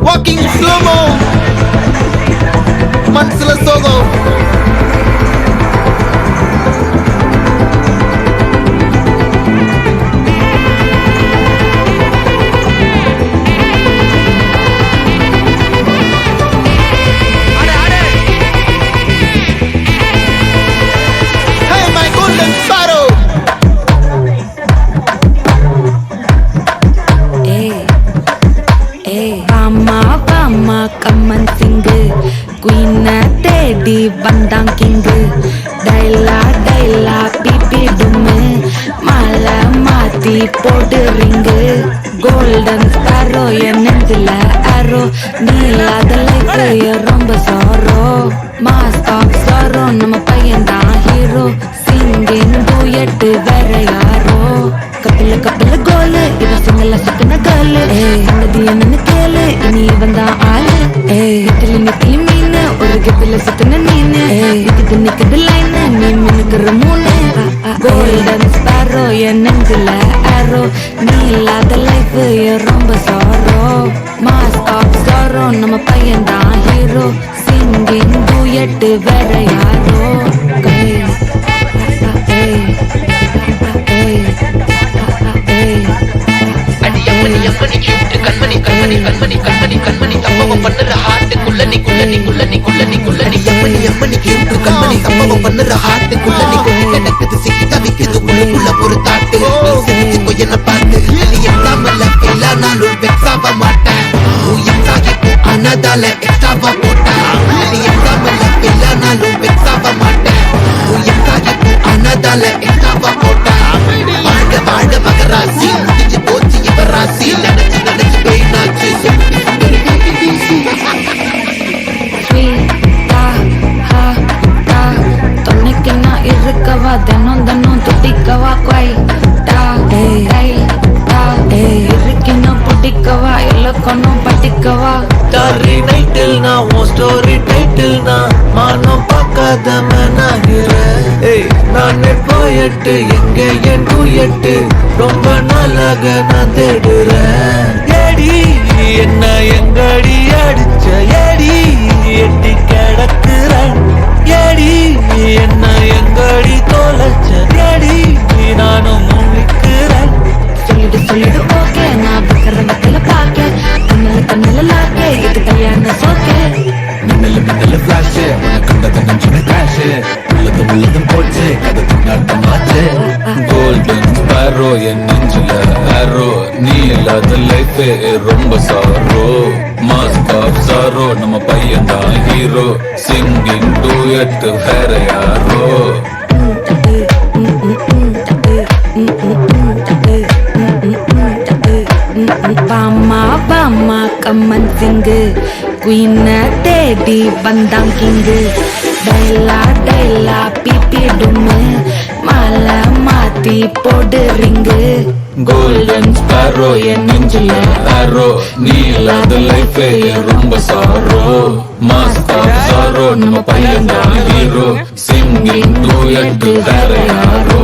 Walking slow-mo, Mansala Sogo. Hey, my golden sparrow. Pama kaman singu Queen tedi bandang kingu Daila pipi dume Mala mati podu ringu Golden sparrow ya nendila arrow Neelada life ya romba sorrow Mask of sorrow nama payan da hero Singing duet vera yaro Kapila gole iva singala sakana gale Sangadi enna kele ini vanda aale Nitili meena oru gepila sakana neene Nikadu line nee minukara moone Golden sparrow ya nendila arrow Neelada life ya romba sorrow Mask of sorrow nama payan da hero Singing duet vera yaro அடி cute கண்மணி சம்பவம் பண்ணுற ஹார்ட்டுக்குள்ள நீ எம்மணி cute கண்மணி சம்பவம் பண்ணுற ஹார்ட்டுக்குள்ள நீ எனக்கு சிக்கி தவிக்குது உள்ளுக்குள்ள ஒரு தாட்டு சிரிச்சு என்ன பார்த்து நீ எக்ஸாமல்ல எல்லா நாளும் வெக்ஸாவ மாட்டேன் எக்ஸாகி ஆனதால எக்ஸ்ட்ராவா போட்டேன் நீ எக்ஸாமல்ல எல்லா நாளும் வெக்ஸாவ மாட்டேன் எக்ஸாகி ஆனதால எக்ஸ்ட்ராவா போட்டேன் வாழ மகராசி முடிஞ்சு போச்சு இவராசி நினைச்சு பெயினாச்சு தொன்னைக்குன்னா இருக்கவா தினம் துடிக்கவா இருக்குன்னா பிடிக்கவா இலக்கணும் படிக்கவா டாரி நைட்டில் நான் உன் ஸ்டோரி டைட்டில் நான் மானம் பார்க்காத மேனாகிறேன் நான் போயிட்டு எங்க என் டூயட்டு ரொம்ப நாளாக நான் தேடுறேன் ஏடி என்ன எங்கடி அடிச்ச ஏடி எட்டி கிடக்குறேன் ஏடி என்ன எங்கடி தொலைச்ச ஏடி நானும் முழிக்கிறேன் சொல்லிடு ஓகே நான் பக்கத்துல பாக்க கண்ணல லாக்கே இது கல்யாண சோக்கே மின்னல ஃபிளாஷ் கண்டத நெஞ்சு கிராஷ் உள்ளதும் போச்சு கதை நாட்டமாச்சு கோல்டன் ஸ்பாரோ என் நெஞ்சில ஆரோ நீ இல்லாத லைஃப் ரொம்ப சாரோ மாஸ்க் ஆஃப் சாரோ நம்ம பையன் தான் ஹீரோ சிங்கிங் டூயட் வேற யாரோ பாமா கம்மன் சிங்கு குயின் தேடி வந்தான் கிங்கு டைலா பிபி டும்மு மாலை மாத்தி போடு ரிங்கு கோல்டன் ஸ்பாரோ என் நெஞ்சில ஆரோ நீ இல்லாத லைஃப் ரொம்ப சாரோ மாஸ்க் ஆஃப் சாரோ நம்ம பையன் தான் ஹீரோ சிங்கிங் டூயட் வேற யாரோ